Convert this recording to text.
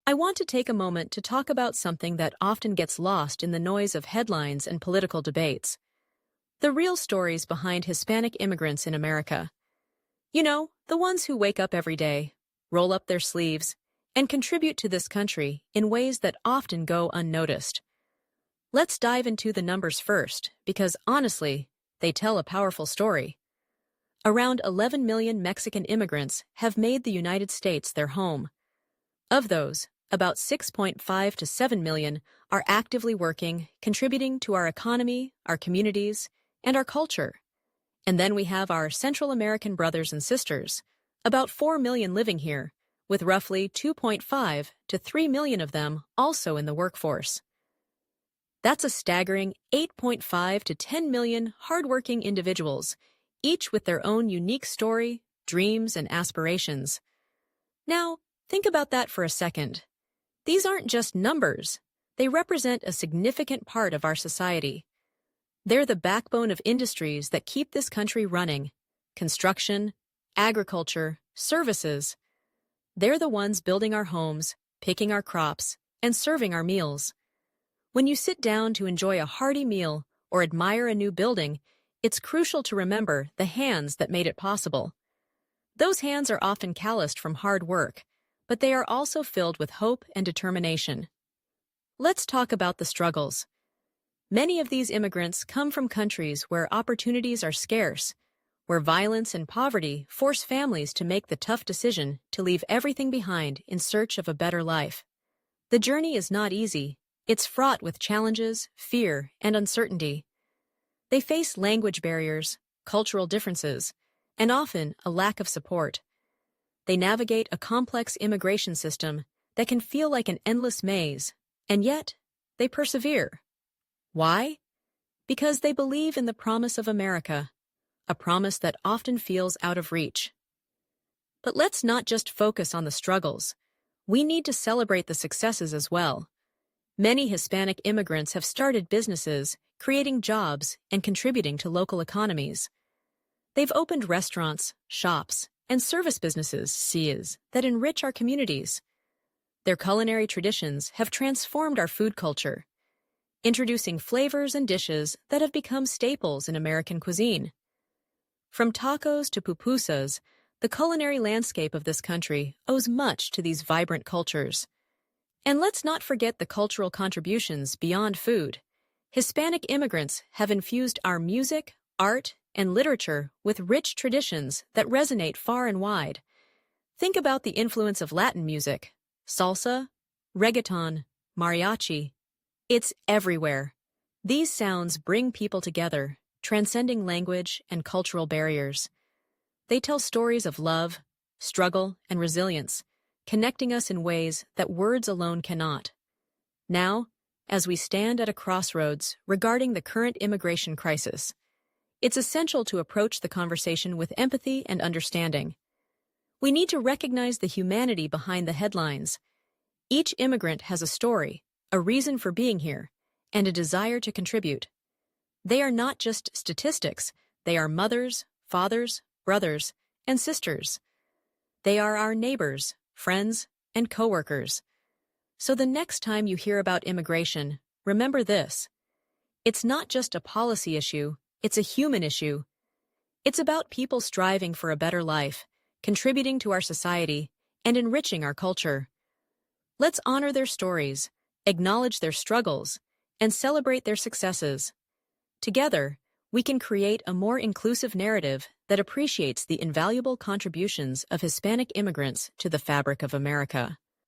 I want to take a moment to talk about something that often gets lost in the noise of headlines and political debates. The real stories behind Hispanic immigrants in America. You know, the ones who wake up every day, roll up their sleeves, and contribute to this country in ways that often go unnoticed. Let's dive into the numbers first, because honestly, they tell a powerful story. Around 11 million Mexican immigrants have made the United States their home. Of those, about 6.5 to 7 million are actively working, contributing to our economy, our communities, and our culture. And then we have our Central American brothers and sisters, about 4 million living here, with roughly 2.5 to 3 million of them also in the workforce. That's a staggering 8.5 to 10 million hardworking individuals, each with their own unique story, dreams, and aspirations. Now, think about that for a second. These aren't just numbers. They represent a significant part of our society. They're the backbone of industries that keep this country running: construction, agriculture, services. They're the ones building our homes, picking our crops, and serving our meals. When you sit down to enjoy a hearty meal or admire a new building, it's crucial to remember the hands that made it possible. Those hands are often calloused from hard work, but they are also filled with hope and determination. Let's talk about the struggles. Many of these immigrants come from countries where opportunities are scarce, where violence and poverty force families to make the tough decision to leave everything behind in search of a better life. The journey is not easy. It's fraught with challenges, fear, and uncertainty. They face language barriers, cultural differences, and often a lack of support. They navigate a complex immigration system that can feel like an endless maze, and yet they persevere. Why? Because they believe in the promise of America, a promise that often feels out of reach. But let's not just focus on the struggles. We need to celebrate the successes as well. Many Hispanic immigrants have started businesses, creating jobs, and contributing to local economies. They've opened restaurants, shops, and service businesses that enrich our communities. Their culinary traditions have transformed our food culture, introducing flavors and dishes that have become staples in American cuisine. From tacos to pupusas, the culinary landscape of this country owes much to these vibrant cultures. And let's not forget the cultural contributions beyond food. Hispanic immigrants have infused our music, art, and literature with rich traditions that resonate far and wide. Think about the influence of Latin music: salsa, reggaeton, mariachi. It's everywhere. These sounds bring people together, transcending language and cultural barriers. They tell stories of love, struggle, and resilience, connecting us in ways that words alone cannot. Now, as we stand at a crossroads regarding the current immigration crisis, it's essential to approach the conversation with empathy and understanding. We need to recognize the humanity behind the headlines. Each immigrant has a story, a reason for being here, and a desire to contribute. They are not just statistics. They are mothers, fathers, brothers, and sisters. They are our neighbors, friends, and coworkers. So the next time you hear about immigration, remember this: it's not just a policy issue, it's a human issue. It's about people striving for a better life, contributing to our society, and enriching our culture. Let's honor their stories, acknowledge their struggles, and celebrate their successes. Together, we can create a more inclusive narrative that appreciates the invaluable contributions of Hispanic immigrants to the fabric of America.